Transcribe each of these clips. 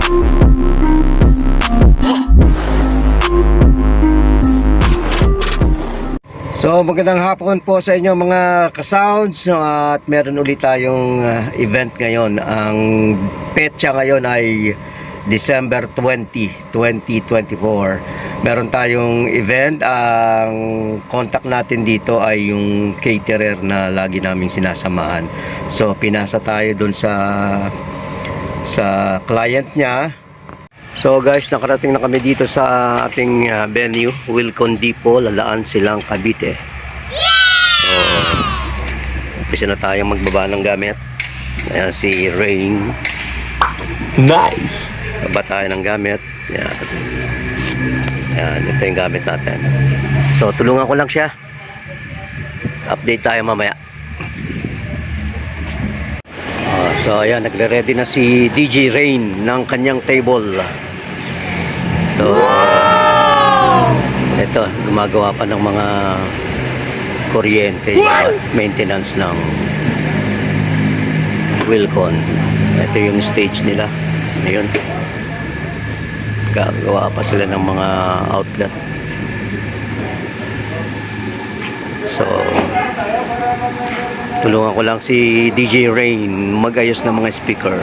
So magandang hapon po sa inyo mga ka-sounds, at meron ulit tayong event ngayon. Ang petsa ngayon ay December 20, 2024. Meron tayong event. Ang contact natin dito ay yung caterer na lagi naming sinasamahan. So pinasa tayo dun sa client niya. So guys, nakarating na kami dito sa ating venue, Wilcon Depot, Lalaan, Silang, Cavite. So, umpisa na tayong magbaba ng gamit. Ayan si Rain. Nice! Baba tayo ng gamit. Ayan. Ayan, ito yung gamit natin. So, tulungan ko lang siya. Update tayo mamaya. So, ayan, nagre-ready na si DJ Rain ng kanyang table. So, ito, gumagawa pa ng mga kuryente, maintenance ng Wilcon. Ito yung stage nila. Ngayon, gagawa pa sila ng mga outlet. So, tulungan ko lang si DJ Rain mag-ayos ng mga speaker.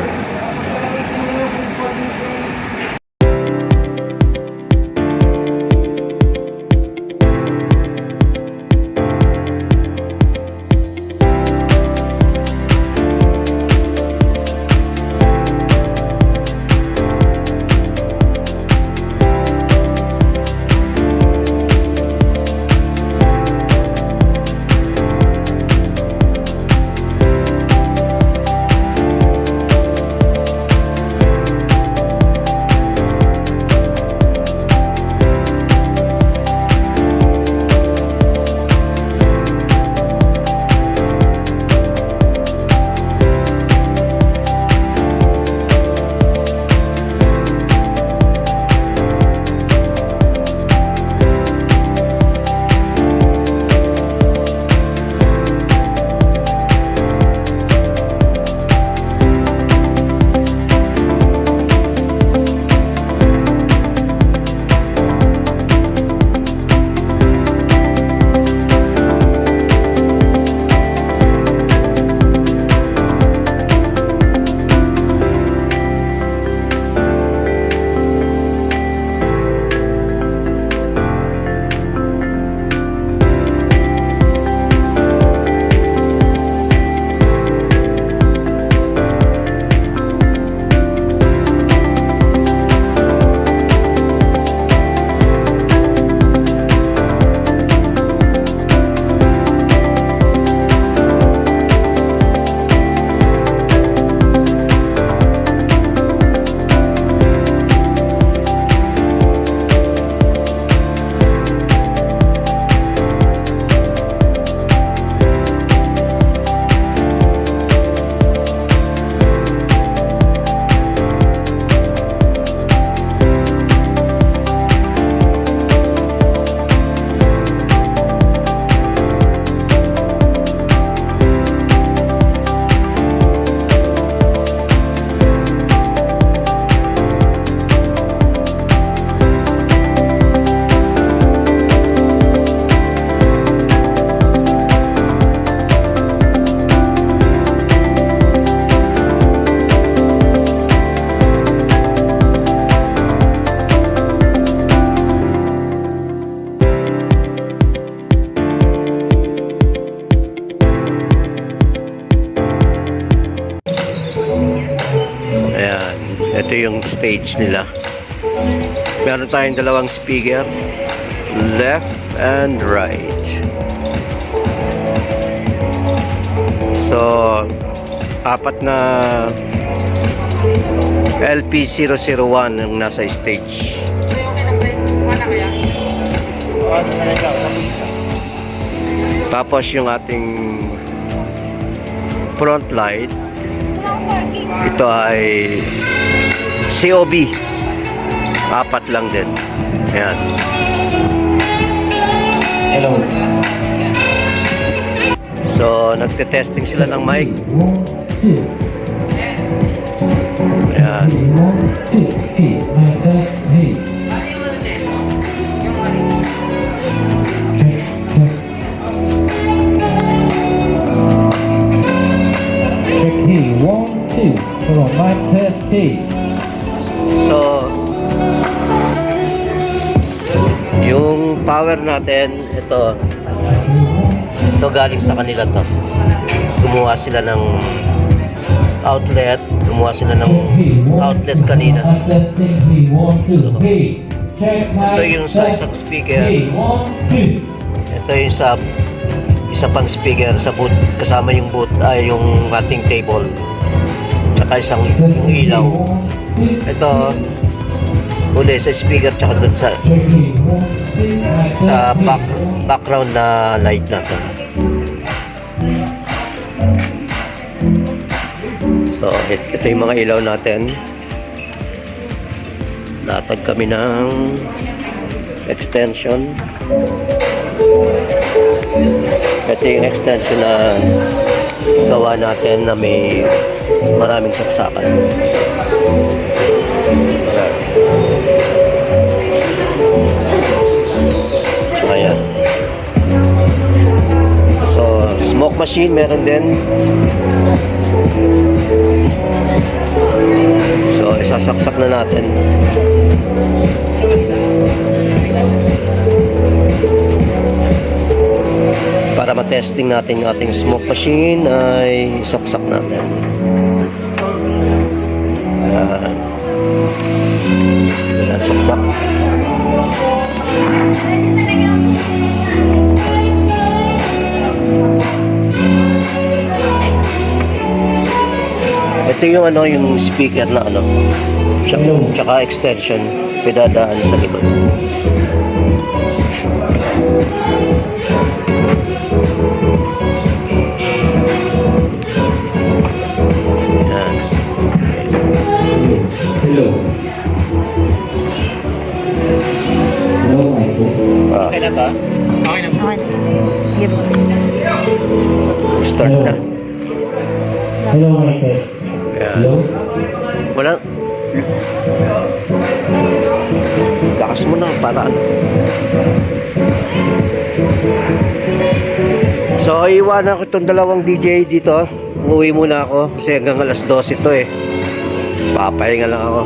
Ito yung stage nila. Meron tayong dalawang speaker, left and right. So, apat na LP001 yung nasa stage. Tapos yung ating front light, ito ay COB, apat lang din. Ayan. Hello. So nagte-testing sila ng mic. Ayan. Yan. Check he, 1, 2. Come on, mic test he. So, yung power natin, ito galing sa kanila to. Gumawa sila ng outlet, kanina. Ito yung sa isang speaker. Ito yung sa isa pang speaker sa boot, kasama yung boot ay yung ating table. Tsaka yung ilaw. Ito uli sa speaker tsaka dun sa background na light natin. So ito yung mga ilaw natin. Latag kami ng extension. Ito yung extension na gawa natin na may maraming saksakan. Ayan. So, smoke machine meron din. So, isasaksak na natin. Para matesting natin yung ating smoke machine ay saksak natin. Ayan, saksak. Ito yung yung speaker na tsaka extension pinadaan sa likod. Yan. Hello. Hello, Michael. Okay na ba? Okay na. Yes. Start na. Hello, Michael. Yan. Hello. Wala. Lakas mo na para So, iwanan ko itong dalawang DJ dito. Umuwi muna ako kasi hanggang alas 12 ito eh. Papahinga lang ako.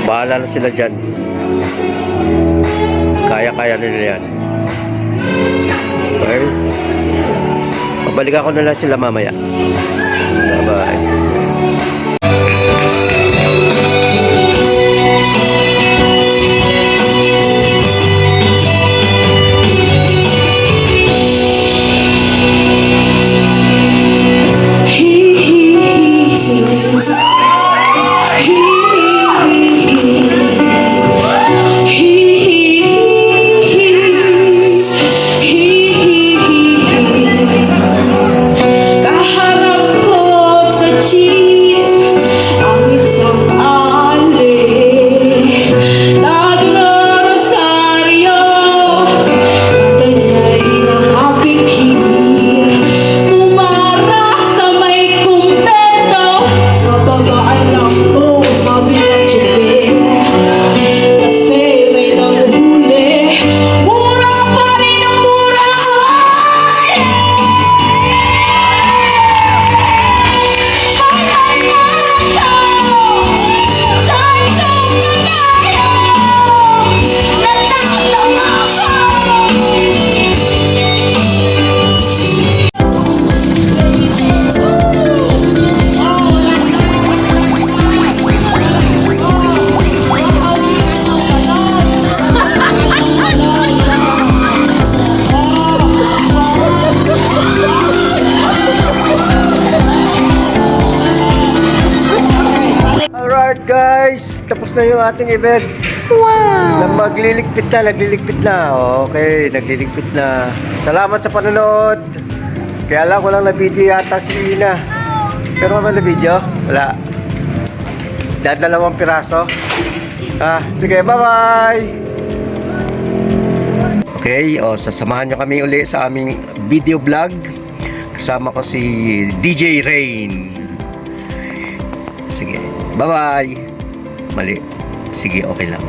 Bahala na sila dyan. Kaya-kaya nila yan. Okay? Pabalikan ko na lang sila mamaya. Bye-bye. Alright guys, tapos na yung ating event. Wow! Nagliligpit na. Okay, nagliligpit na. Salamat sa panonood. Kaya lang walang na-video yata si Ina. Pero naman na-video? Wala. Dalawang piraso. Sige, bye-bye! Okay, sasamahan nyo kami uli sa aming video vlog. Kasama ko si DJ Rain. sige. Bye-bye. Mali. Sige, okay lang.